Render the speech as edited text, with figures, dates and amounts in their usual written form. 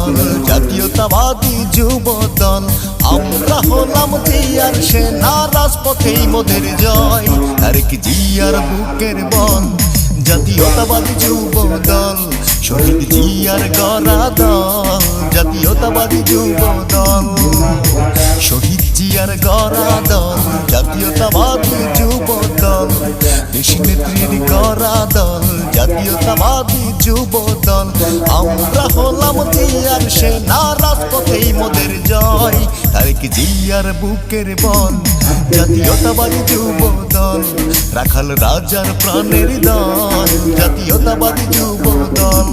দল, জাতীয়তাবাদী যুব দল। আমরা হলাম জিয়ার সেনা, রাজপথেই মোদের জয়, তারেক জিয়ার বুকের বল। জাতীয়তাবাদী যুব দল, শহীদ জিয়ার গড়া দল, জাতীয়তাবাদী যুব দল, শহীদ জিয়ার গড়া দল, জাতীয়তাবাদী যুব দল, দেশ নেত্রীর গড়া দল, জাতীয়তাবাদী যুব দল। আমরা হলাম জিয়ার সেনা, রাজপথেই মোদের জয়, তারেক জিয়ার বুকের বল। জাতীয়তাবাদী যুব দল, রাখাল রাজার প্রাণের দল, জাতীয়তাবাদী যুব দল।